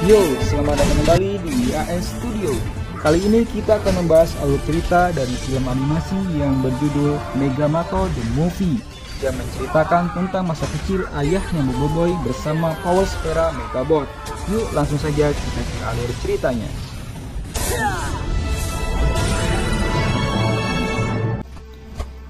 Yo, selamat datang kembali di AS Studio. Kali ini kita akan membahas alur cerita dari film animasi yang berjudul Megamato The Movie, yang menceritakan tentang masa kecil ayahnya Boboiboy bersama Power Spera Megabot. Yuk langsung saja kita ke alur ceritanya.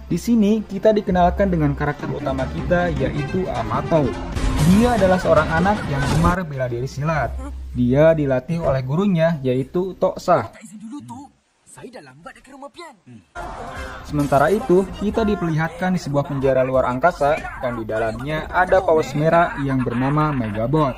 Di sini kita dikenalkan dengan karakter utama kita, yaitu Amato. Dia adalah seorang anak yang gemar bela diri silat. Dia dilatih oleh gurunya, yaitu Toksa. Sementara itu, kita diperlihatkan di sebuah penjara luar angkasa yang di dalamnya ada Power Spera yang bernama Megabot.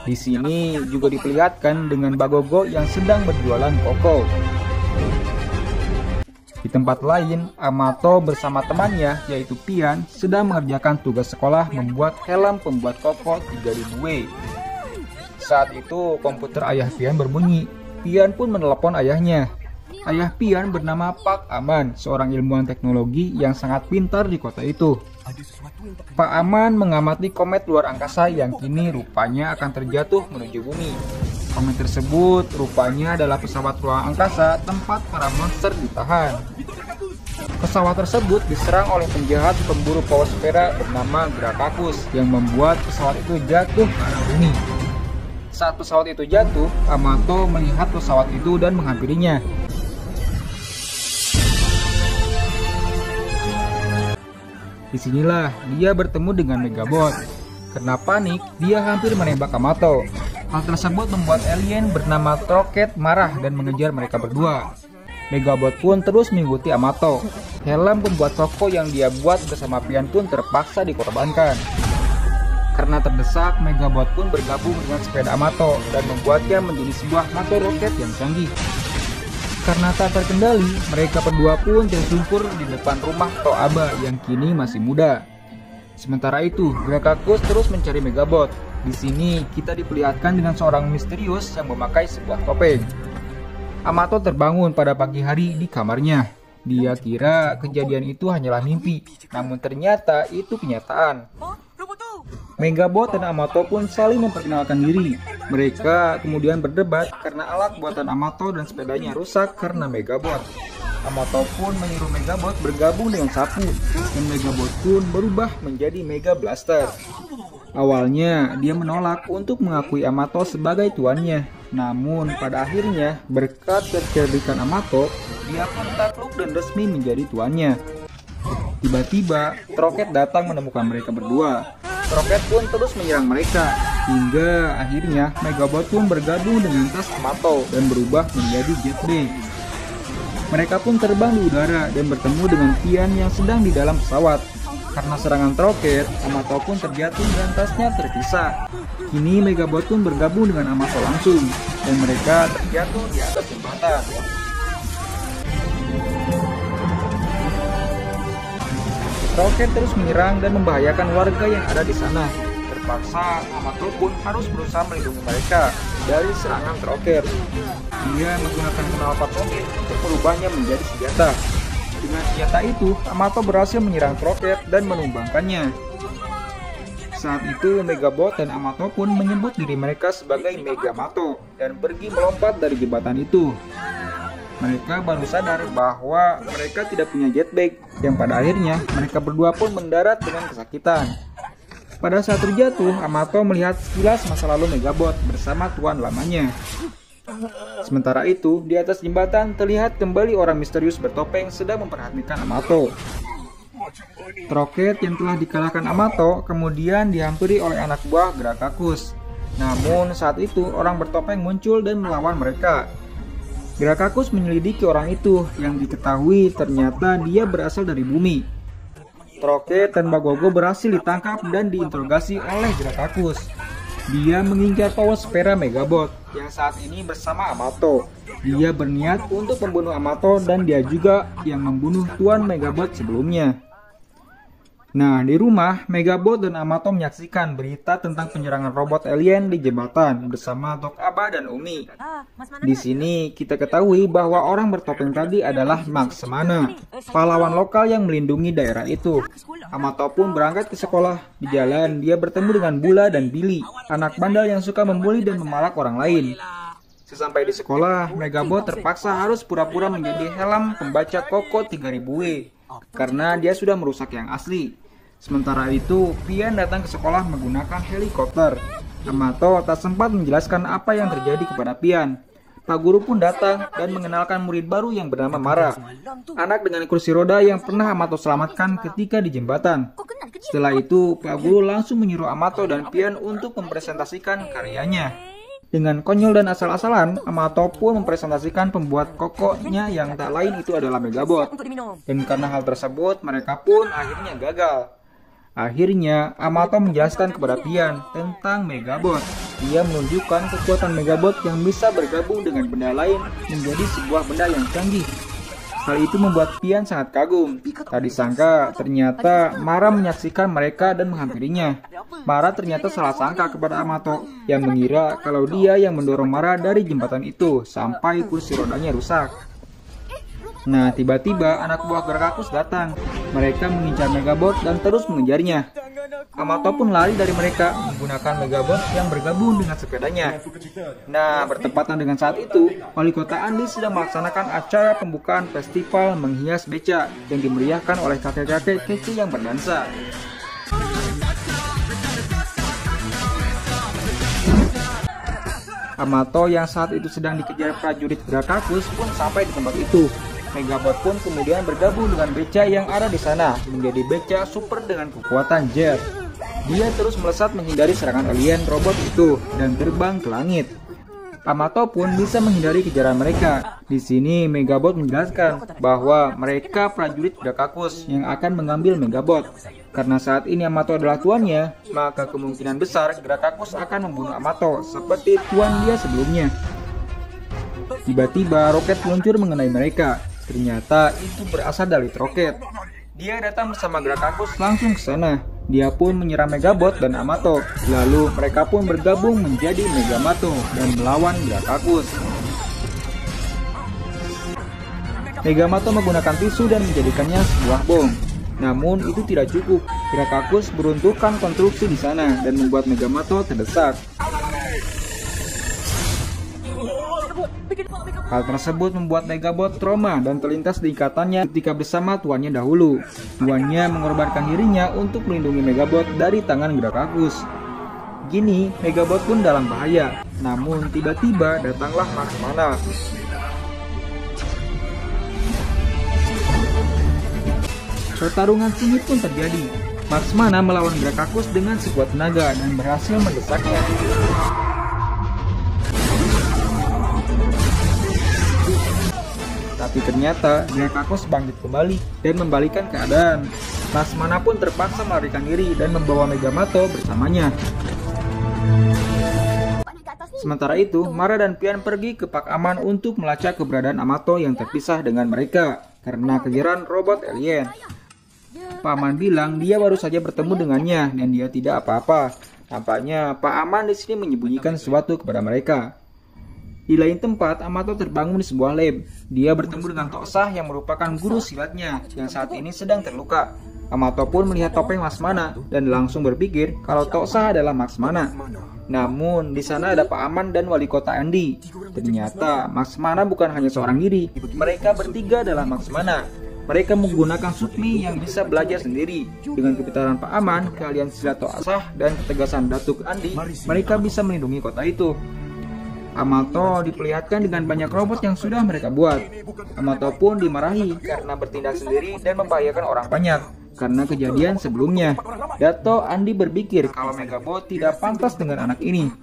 Di sini juga diperlihatkan dengan Bagogo yang sedang berjualan koko. Di tempat lain, Amato bersama temannya, yaitu Pian, sedang mengerjakan tugas sekolah membuat helm pembuat koko 3000W. Saat itu, komputer ayah Pian berbunyi. Pian pun menelepon ayahnya. Ayah Pian bernama Pak Aman, seorang ilmuwan teknologi yang sangat pintar di kota itu. Pak Aman mengamati komet luar angkasa yang kini rupanya akan terjatuh menuju bumi. Komet tersebut rupanya adalah pesawat ruang angkasa tempat para monster ditahan. Pesawat tersebut diserang oleh penjahat pemburu Power Spera bernama Grakakus yang membuat pesawat itu jatuh ke arah bumi. Saat pesawat itu jatuh, Amato melihat pesawat itu dan menghampirinya. Disinilah dia bertemu dengan Megabot. Karena panik, dia hampir menembak Amato. Hal tersebut membuat alien bernama Troket marah dan mengejar mereka berdua. Megabot pun terus mengikuti Amato. Helm pembuat toko yang dia buat bersama Pian pun terpaksa dikorbankan. Karena terdesak, Megabot pun bergabung dengan sepeda Amato dan membuatnya menjadi sebuah motor roket yang canggih. Karena tak terkendali, mereka berdua pun tersungkur di depan rumah Toaba yang kini masih muda. Sementara itu, Grakakus terus mencari Megabot. Di sini kita diperlihatkan dengan seorang misterius yang memakai sebuah topeng. Amato terbangun pada pagi hari di kamarnya. Dia kira kejadian itu hanyalah mimpi, namun ternyata itu kenyataan. Megabot dan Amato pun saling memperkenalkan diri. Mereka kemudian berdebat karena alat buatan Amato dan sepedanya rusak karena Megabot. Amato pun menyuruh Megabot bergabung dengan Sapu, dan Megabot pun berubah menjadi Mega Blaster. Awalnya dia menolak untuk mengakui Amato sebagai tuannya, namun pada akhirnya berkat kecerdikan Amato, dia pun takluk dan resmi menjadi tuannya. Tiba-tiba, Troket datang menemukan mereka berdua. Troket pun terus menyerang mereka, hingga akhirnya Megabot pun bergabung dengan tas Amato dan berubah menjadi Jetbag. Mereka pun terbang di udara dan bertemu dengan Pian yang sedang di dalam pesawat. Karena serangan Troket, Amato pun terjatuh dan tasnya terpisah. Kini Megabot pun bergabung dengan Amato langsung, dan mereka terjatuh di atas jembatan. Troket terus menyerang dan membahayakan warga yang ada di sana. Terpaksa, Amato pun harus berusaha melindungi mereka dari serangan Troket. Dia menggunakan knalpot Troket untuk merubahnya menjadi senjata. Dengan senjata itu, Amato berhasil menyerang Troket dan menumbangkannya. Saat itu, Megabot dan Amato pun menyebut diri mereka sebagai Megamato dan pergi melompat dari jembatan itu. Mereka baru sadar bahwa mereka tidak punya jetbag, yang pada akhirnya mereka berdua pun mendarat dengan kesakitan. Pada saat terjatuh, Amato melihat sekilas masa lalu Megabot bersama tuan lamanya. Sementara itu, di atas jembatan terlihat kembali orang misterius bertopeng sedang memperhatikan Amato. Troket yang telah dikalahkan Amato kemudian dihampiri oleh anak buah Grakakus. Namun saat itu orang bertopeng muncul dan melawan mereka. Grakakus menyelidiki orang itu yang diketahui ternyata dia berasal dari bumi. Troket dan Bagogo berhasil ditangkap dan diinterogasi oleh Grakakus. Dia mengincar Power Spera Megabot yang saat ini bersama Amato. Dia berniat untuk membunuh Amato dan dia juga yang membunuh Tuan Megabot sebelumnya. Nah, di rumah, Megabot dan Amato menyaksikan berita tentang penyerangan robot alien di jembatan bersama Dok Aba dan Umi. Di sini kita ketahui bahwa orang bertopeng tadi adalah Maxmana, pahlawan lokal yang melindungi daerah itu. Amato pun berangkat ke sekolah. Di jalan, dia bertemu dengan Bula dan Billy, anak bandel yang suka membuli dan memalak orang lain. Sesampai di sekolah, Megabot terpaksa harus pura-pura menjadi helm pembaca Koko 3000W karena dia sudah merusak yang asli. Sementara itu, Pian datang ke sekolah menggunakan helikopter. Amato tak sempat menjelaskan apa yang terjadi kepada Pian. Pak guru pun datang dan mengenalkan murid baru yang bernama Mara, anak dengan kursi roda yang pernah Amato selamatkan ketika di jembatan. Setelah itu, Pak guru langsung menyuruh Amato dan Pian untuk mempresentasikan karyanya. Dengan konyol dan asal-asalan, Amato pun mempresentasikan pembuat kokonya yang tak lain itu adalah Megabot. Dan karena hal tersebut, mereka pun akhirnya gagal. Akhirnya, Amato menjelaskan kepada Pian tentang Megabot. Dia menunjukkan kekuatan Megabot yang bisa bergabung dengan benda lain menjadi sebuah benda yang canggih. Hal itu membuat Pian sangat kagum. Tak disangka, ternyata Mara menyaksikan mereka dan menghampirinya. Mara ternyata salah sangka kepada Amato, yang mengira kalau dia yang mendorong Mara dari jembatan itu sampai kursi rodanya rusak. Nah, tiba-tiba anak buah Grakakus datang. Mereka mengincar Megabot dan terus mengejarnya. Amato pun lari dari mereka menggunakan Megabot yang bergabung dengan sepedanya. Nah, bertepatan dengan saat itu, Wali Kota Andi sedang melaksanakan acara pembukaan festival menghias beca yang dimeriahkan oleh kakek-kakek kece yang berdansa. Amato yang saat itu sedang dikejar prajurit Grakakus pun sampai di tempat itu. Megabot pun kemudian bergabung dengan beca yang ada di sana menjadi beca super dengan kekuatan jet. Dia terus melesat menghindari serangan alien robot itu dan terbang ke langit. Amato pun bisa menghindari kejaran mereka. Di sini Megabot menjelaskan bahwa mereka prajurit Grakakus yang akan mengambil Megabot. Karena saat ini Amato adalah tuannya, maka kemungkinan besar Grakakus akan membunuh Amato seperti tuan dia sebelumnya. Tiba-tiba roket meluncur mengenai mereka. Ternyata itu berasal dari roket. Dia datang bersama Grakakus langsung ke sana. Dia pun menyerang Megabot dan Amato. Lalu mereka pun bergabung menjadi Megamato dan melawan Grakakus. Megamato menggunakan tisu dan menjadikannya sebuah bom. Namun itu tidak cukup. Grakakus meruntuhkan konstruksi di sana dan membuat Megamato terdesak. Hal tersebut membuat Megabot trauma dan terlintas di ikatannya ketika bersama tuannya dahulu. Tuannya mengorbankan dirinya untuk melindungi Megabot dari tangan Grakakus. Gini, Megabot pun dalam bahaya. Namun tiba-tiba datanglah Maxmana. Pertarungan sengit pun terjadi. Maxmana melawan Grakakus dengan sekuat tenaga dan berhasil mendesaknya. Tapi ternyata Grakakus bangkit kembali dan membalikan keadaan. Maxmana pun terpaksa melarikan diri dan membawa Megamato bersamanya. Sementara itu, Mara dan Pian pergi ke Pak Aman untuk melacak keberadaan Amato yang terpisah dengan mereka karena kejaran robot alien. Pak Aman bilang dia baru saja bertemu dengannya dan dia tidak apa-apa. Tampaknya Pak Aman di sini menyembunyikan sesuatu kepada mereka. Di lain tempat, Amato terbangun di sebuah lab. Dia bertemu dengan Toksah yang merupakan guru silatnya yang saat ini sedang terluka. Amato pun melihat topeng Maxmana dan langsung berpikir kalau Toksah adalah Maxmana. Namun di sana ada Pak Aman dan Wali Kota Andi. Ternyata Maxmana bukan hanya seorang diri. Mereka bertiga adalah Maxmana. Mereka menggunakan Sukmi yang bisa belajar sendiri. Dengan kepintaran Pak Aman, keahlian silat Toksah dan ketegasan Datuk Andi, mereka bisa melindungi kota itu. Amato diperlihatkan dengan banyak robot yang sudah mereka buat. Amato pun dimarahi karena bertindak sendiri dan membahayakan orang banyak karena kejadian sebelumnya. Dato Andi berpikir kalau Megabot tidak pantas dengan anak ini.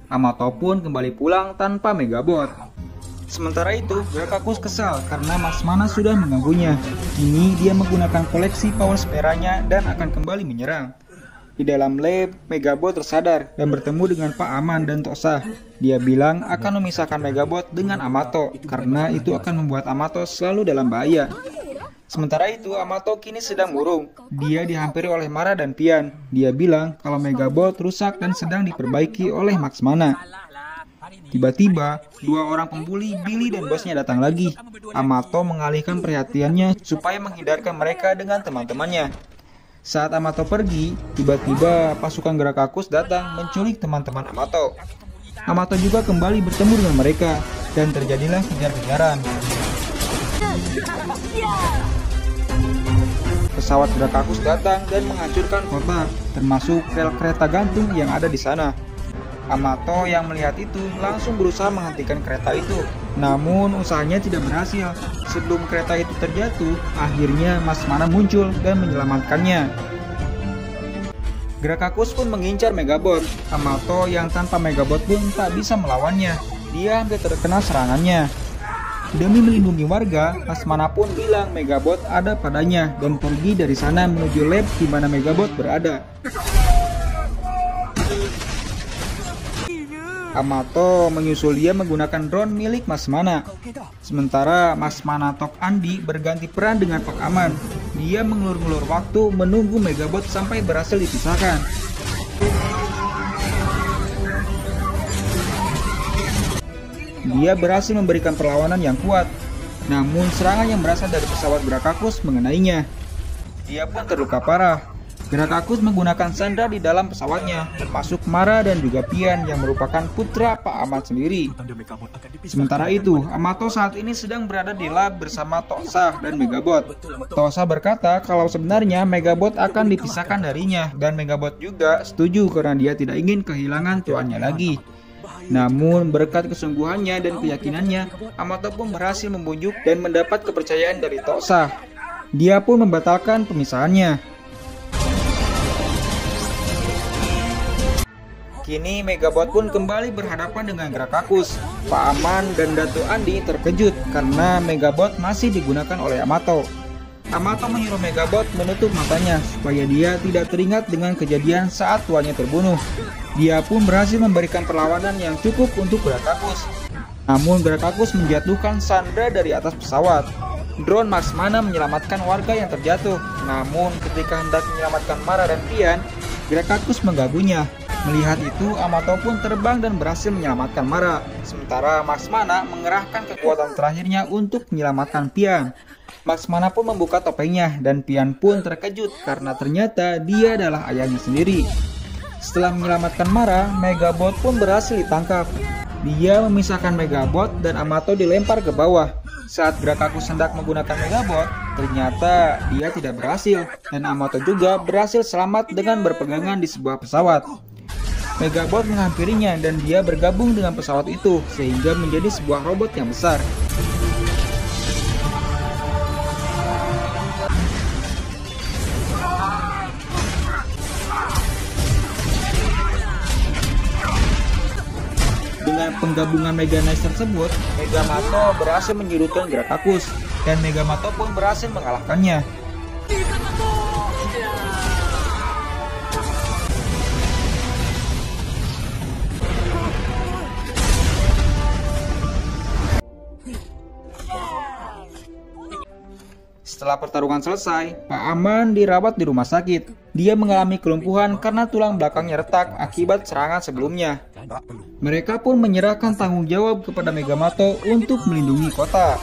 Amato pun kembali pulang tanpa Megabot. Sementara itu, Grakakus kesal karena Maxmana sudah mengganggunya. Kini dia menggunakan koleksi power speranya dan akan kembali menyerang. Di dalam lab, Megabot tersadar dan bertemu dengan Pak Aman dan Toksah. Dia bilang akan memisahkan Megabot dengan Amato karena itu akan membuat Amato selalu dalam bahaya. Sementara itu, Amato kini sedang murung. Dia dihampiri oleh Mara dan Pian. Dia bilang kalau Megabot rusak dan sedang diperbaiki oleh Max Mana. Tiba-tiba, dua orang pembuli, Billy dan bosnya datang lagi. Amato mengalihkan perhatiannya supaya menghindarkan mereka dengan teman-temannya. Saat Amato pergi, tiba-tiba pasukan Grakakus datang menculik teman-teman Amato. Amato juga kembali bertemu dengan mereka, dan terjadilah kejar-kejaran. Pesawat Grakakus datang dan menghancurkan kota, termasuk rel kereta gantung yang ada di sana. Amato yang melihat itu langsung berusaha menghentikan kereta itu. Namun usahanya tidak berhasil. Sebelum kereta itu terjatuh, akhirnya Mas Mana muncul dan menyelamatkannya. Grakakus pun mengincar Megabot. Amato yang tanpa Megabot pun tak bisa melawannya. Dia hampir terkena serangannya. Demi melindungi warga, Mas Mana pun bilang Megabot ada padanya dan pergi dari sana menuju lab di mana Megabot berada. Amato menyusul dia menggunakan drone milik Mas Mana. Sementara Mas Mana Tok Andi berganti peran dengan Pak Aman. Dia mengulur-ulur waktu menunggu Megabot sampai berhasil dipisahkan. Dia berhasil memberikan perlawanan yang kuat. Namun serangan yang berasal dari pesawat Grakakus mengenainya. Dia pun terluka parah. Grakakus menggunakan sandra di dalam pesawatnya, termasuk Mara dan juga Pian yang merupakan putra Pak Aman sendiri. Sementara itu, Amato saat ini sedang berada di lab bersama Tosa dan Megabot. Tosa berkata kalau sebenarnya Megabot akan dipisahkan darinya, dan Megabot juga setuju karena dia tidak ingin kehilangan tuannya lagi. Namun berkat kesungguhannya dan keyakinannya, Amato pun berhasil membujuk dan mendapat kepercayaan dari Tosa. Dia pun membatalkan pemisahannya. Kini Megabot pun kembali berhadapan dengan Grakakus. Pak Aman dan Datu Andi terkejut karena Megabot masih digunakan oleh Amato. Amato menyuruh Megabot menutup matanya supaya dia tidak teringat dengan kejadian saat tuannya terbunuh. Dia pun berhasil memberikan perlawanan yang cukup untuk Grakakus. Namun Grakakus menjatuhkan sandra dari atas pesawat. Drone Max Mana menyelamatkan warga yang terjatuh. Namun ketika hendak menyelamatkan Mara dan Pian, Grakakus mengganggunya. Melihat itu, Amato pun terbang dan berhasil menyelamatkan Mara. Sementara Max Mana mengerahkan kekuatan terakhirnya untuk menyelamatkan Pian. Max Mana pun membuka topengnya dan Pian pun terkejut karena ternyata dia adalah ayahnya sendiri. Setelah menyelamatkan Mara, Megabot pun berhasil ditangkap. Dia memisahkan Megabot dan Amato dilempar ke bawah. Saat Grakakus hendak menggunakan Megabot, ternyata dia tidak berhasil dan Amato juga berhasil selamat dengan berpegangan di sebuah pesawat. Megabot menghampirinya dan dia bergabung dengan pesawat itu sehingga menjadi sebuah robot yang besar. Dengan penggabungan Mega Knights tersebut, Megamato berhasil menyudutkan Grakakus dan Megamato pun berhasil mengalahkannya. Setelah pertarungan selesai, Pak Aman dirawat di rumah sakit. Dia mengalami kelumpuhan karena tulang belakangnya retak akibat serangan sebelumnya. Mereka pun menyerahkan tanggung jawab kepada Megamato untuk melindungi kota.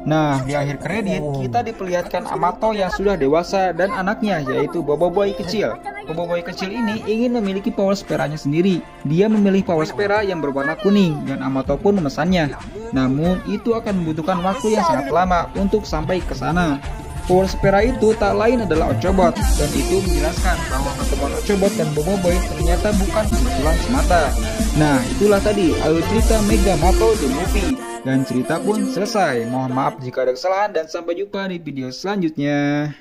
Nah, di akhir kredit kita diperlihatkan Amato yang sudah dewasa dan anaknya yaitu Boboiboy kecil. Boboiboy kecil ini ingin memiliki Power Spera-nya sendiri. Dia memilih Power Spera yang berwarna kuning dan Amato pun memesannya. Namun itu akan membutuhkan waktu yang sangat lama untuk sampai ke sana. Power Spera itu tak lain adalah Ochobot, dan itu menjelaskan bahwa pertemuan Ochobot dan Boboiboy ternyata bukan kebetulan semata. Nah, itulah tadi alur cerita Megamato The Movie. Dan cerita pun selesai. Mohon maaf jika ada kesalahan dan sampai jumpa di video selanjutnya.